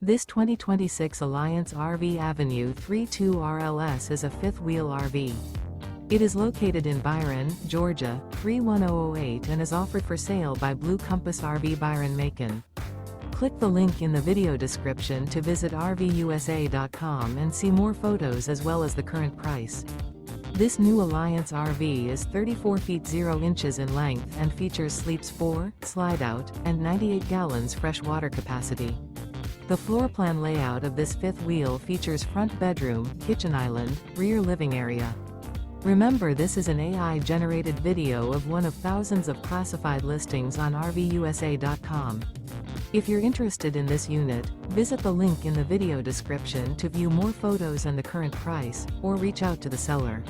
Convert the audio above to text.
This 2026 Alliance RV Avenue 32 RLS is a fifth-wheel RV. It is located in Byron, Georgia, 31008 and is offered for sale by Blue Compass RV Byron-Macon. Click the link in the video description to visit RVUSA.com and see more photos as well as the current price. This new Alliance RV is 34 feet 0 inches in length and features sleeps 4, slide-out, and 98 gallons fresh water capacity. The floor plan layout of this fifth wheel features front bedroom, kitchen island, rear living area. Remember, this is an AI-generated video of one of thousands of classified listings on RVUSA.com. If you're interested in this unit, visit the link in the video description to view more photos and the current price, or reach out to the seller.